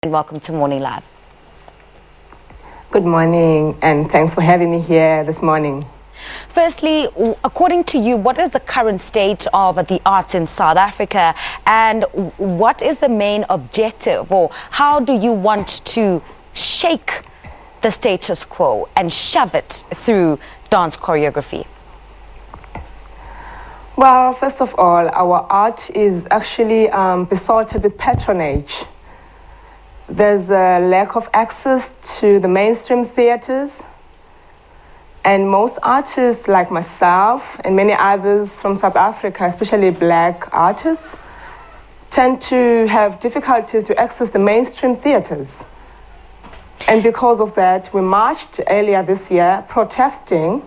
And welcome to Morning Live. Good morning, and thanks for having me here this morning. Firstly, according to you, what is the current state of the arts in South Africa, and what is the main objective, or how do you want to shake the status quo and shove it through dance choreography? Well, first of all, our art is actually besotted with patronage. There's a lack of access to the mainstream theaters, and most artists like myself and many others from South Africa, especially black artists, tend to have difficulties to access the mainstream theaters. And because of that, we marched earlier this year protesting,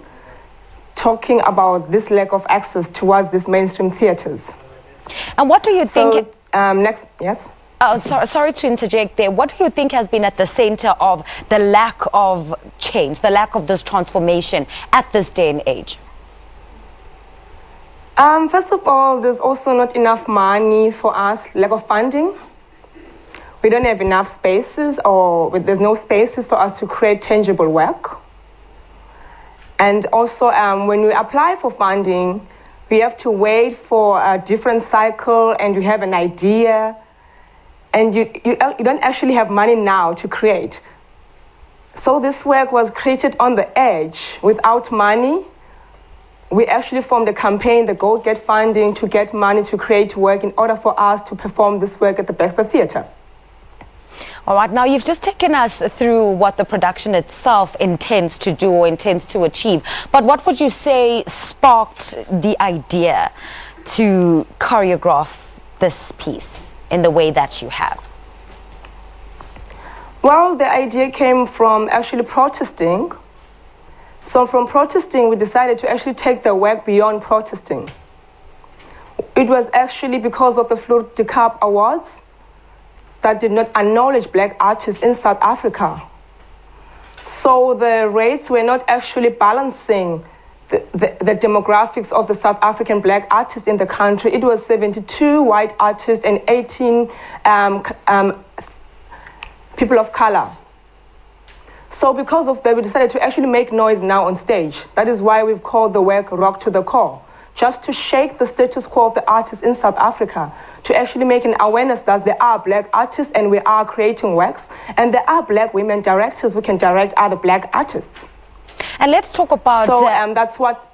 talking about this lack of access towards these mainstream theaters. And what do you think? Next, yes? Sorry to interject there. What do you think has been at the center of the lack of change, the lack of this transformation at this day and age? First of all, there's also not enough money for us, lack of funding. We don't have enough spaces, or there's no spaces for us to create tangible work. And also, when we apply for funding, we have to wait for a different cycle, and you have an idea, and you don't actually have money now to create. So this work was created on the edge without money. We actually formed a campaign, the Go Get Funding, to get money to create work in order for us to perform this work at the Baxter Theatre. All right, now you've just taken us through what the production itself intends to do or intends to achieve. But what would you say sparked the idea to choreograph this piece in the way that you have? Well, the idea came from actually protesting. So from protesting, we decided to actually take the work beyond protesting. It was actually because of the Fleur de Cap Awards that did not acknowledge black artists in South Africa. So the rates were not actually balancing the demographics of the South African black artists in the country. It was 72 white artists and 18 people of color. So because of that, we decided to actually make noise now on stage. That is why we've called the work Rock to the Core, just to shake the status quo of the artists in South Africa, to actually make an awareness that there are black artists and we are creating works, and there are black women directors who can direct other black artists. And let's talk about... So that's what...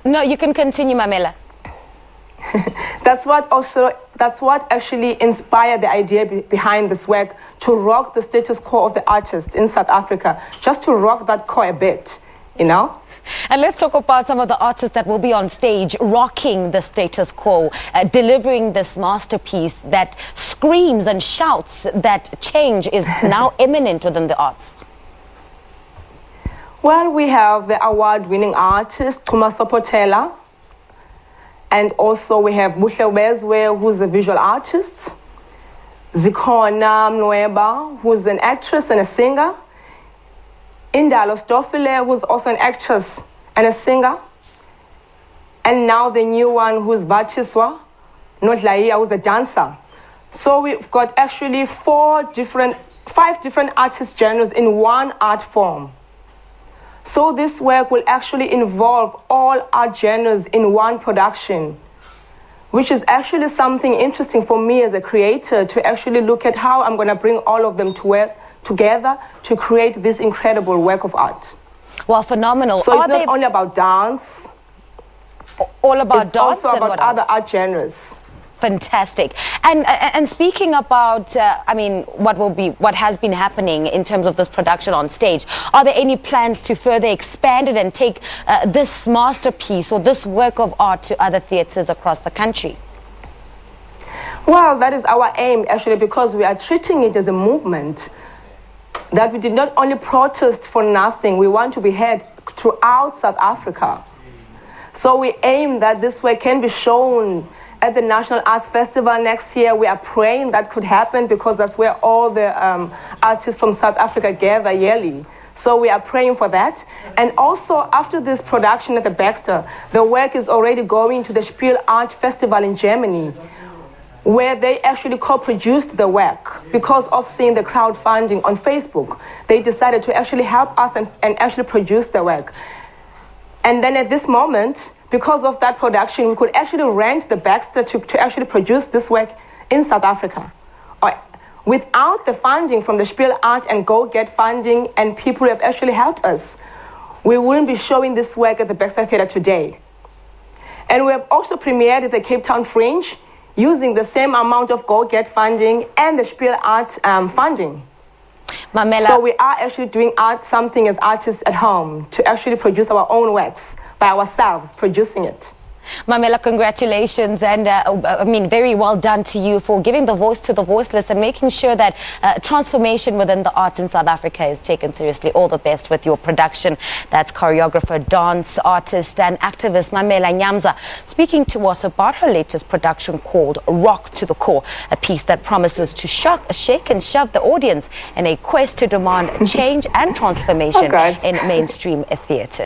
No, you can continue, Mamela. That's what actually inspired the idea behind this work, to rock the status quo of the artists in South Africa, just to rock that core a bit, you know? And let's talk about some of the artists that will be on stage rocking the status quo, delivering this masterpiece that screams and shouts that change is now imminent within the arts. Well, we have the award-winning artist, Tuma Sopotela, and also we have Buhle Wezwe, who's a visual artist, Zikhona Mnweba, who's an actress and a singer, Indalo Stofile, who's also an actress and a singer, and now the new one, who's Bachiswa Nodlaiya, who's a dancer. So we've got actually 5 different artist genres in one art form. So this work will actually involve all art genres in one production, which is actually something interesting for me as a creator, to actually look at how I'm going to bring all of them to work together to create this incredible work of art. Well, phenomenal. So it's not only about dance. All about dance, it's also about other art genres. Fantastic. And speaking about, I mean, what has been happening in terms of this production on stage, are there any plans to further expand it and take this masterpiece or this work of art to other theatres across the country? Well, that is our aim, actually, because we are treating it as a movement, that we did not only protest for nothing, we want to be heard throughout South Africa. So we aim that this work can be shown at the National Arts Festival next year. We are praying that could happen, because that's where all the artists from South Africa gather yearly. So we are praying for that. And also, after this production at the Baxter, the work is already going to the Spiel Art Festival in Germany, where they actually co-produced the work. because of seeing the crowdfunding on Facebook, they decided to actually help us and actually produce the work. And then at this moment, because of that production, we could actually rent the Baxter to actually produce this work in South Africa. Without the funding from the Spiel Art and Go Get funding and people who have actually helped us, we wouldn't be showing this work at the Baxter Theatre today. And we have also premiered at the Cape Town Fringe using the same amount of Go Get funding and the Spiel Art funding. Mamela. So we are actually doing something as artists at home to actually produce our own works by ourselves, producing it. Mamela, congratulations, and I mean, very well done to you for giving the voice to the voiceless and making sure that transformation within the arts in South Africa is taken seriously. All the best with your production. That's choreographer, dance artist and activist Mamela Nyamza speaking to us about her latest production called Rock to the Core, a piece that promises to shake and shove the audience in a quest to demand change and transformation in mainstream theatre.